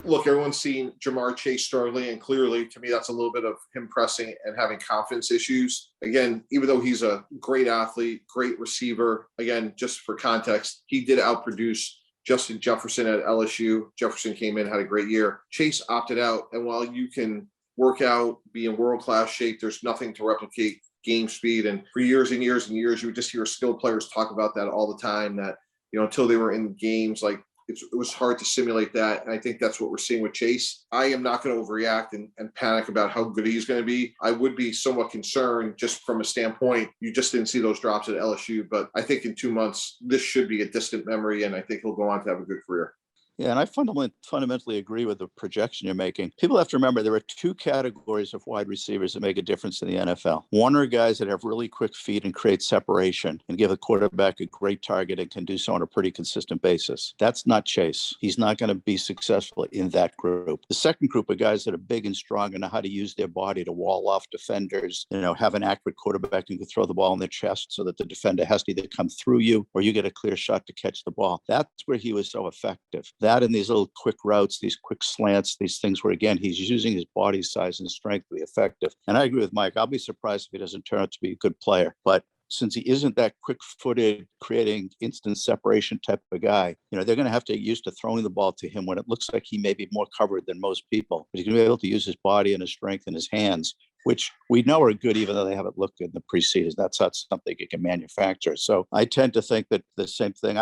Look, everyone's seen Jamar Chase struggling, and clearly, to me, that's a little bit of him pressing and having confidence issues. Again, even though he's a great athlete, great receiver, again, just for context, he did outproduce Justin Jefferson at LSU. Jefferson came in, had a great year. Chase opted out, and while you can work out, be in world-class shape, there's nothing to replicate game speed. And for years and years and years, you would just hear skilled players talk about that all the time, that, until they were in games, like, it was hard to simulate that. And I think that's what we're seeing with Chase. I am not going to overreact and panic about how good he's going to be. I would be somewhat concerned just from a standpoint. You just didn't see those drops at LSU, but I think in 2 months, this should be a distant memory, and I think he'll go on to have a good career. Yeah, and I fundamentally agree with the projection you're making. People have to remember there are two categories of wide receivers that make a difference in the NFL. One are guys that have really quick feet and create separation and give the quarterback a great target and can do so on a pretty consistent basis. That's not Chase. He's not going to be successful in that group. The second group are guys that are big and strong and know how to use their body to wall off defenders, have an accurate quarterback and can throw the ball in their chest so that the defender has to either come through you or you get a clear shot to catch the ball. That's where he was so effective. That and these little quick routes, these quick slants, these things where, again, he's using his body size and strength to be effective. And I agree with Mike. I'll be surprised if he doesn't turn out to be a good player. But since he isn't that quick-footed, creating instant separation type of guy, they're going to have to get used to throwing the ball to him when it looks like he may be more covered than most people. But he's going to be able to use his body and his strength and his hands, which we know are good, even though they haven't looked good in the preseason. That's not something you can manufacture. So I tend to think that the same thing.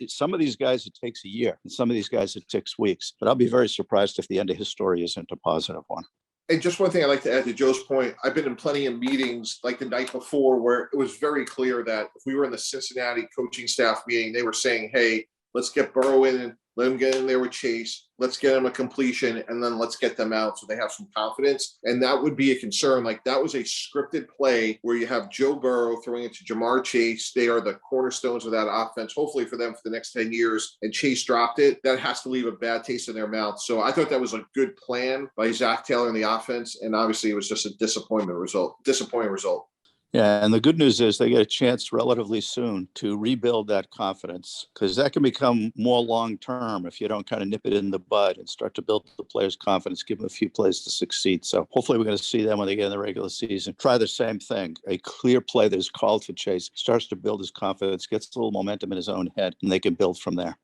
Some of these guys, it takes a year, and some of these guys, it takes weeks. But I'll be very surprised if the end of his story isn't a positive one. And just one thing I'd like to add to Joe's point, I've been in plenty of meetings like the night before where it was very clear that if we were in the Cincinnati coaching staff meeting, they were saying, hey, let's get Burrow in and let him get in there with Chase. Let's get him a completion, and then let's get them out so they have some confidence. And that would be a concern. Like, that was a scripted play where you have Joe Burrow throwing it to Jamar Chase. They are the cornerstones of that offense, hopefully for them for the next 10 years. And Chase dropped it. That has to leave a bad taste in their mouth. So I thought that was a good plan by Zach Taylor and the offense. And obviously it was just a disappointing result. Yeah, and the good news is they get a chance relatively soon to rebuild that confidence, because that can become more long-term if you don't kind of nip it in the bud and start to build the players' confidence, give them a few plays to succeed. So hopefully we're going to see them when they get in the regular season. Try the same thing. A clear play that is called for Chase starts to build his confidence, gets a little momentum in his own head, and they can build from there.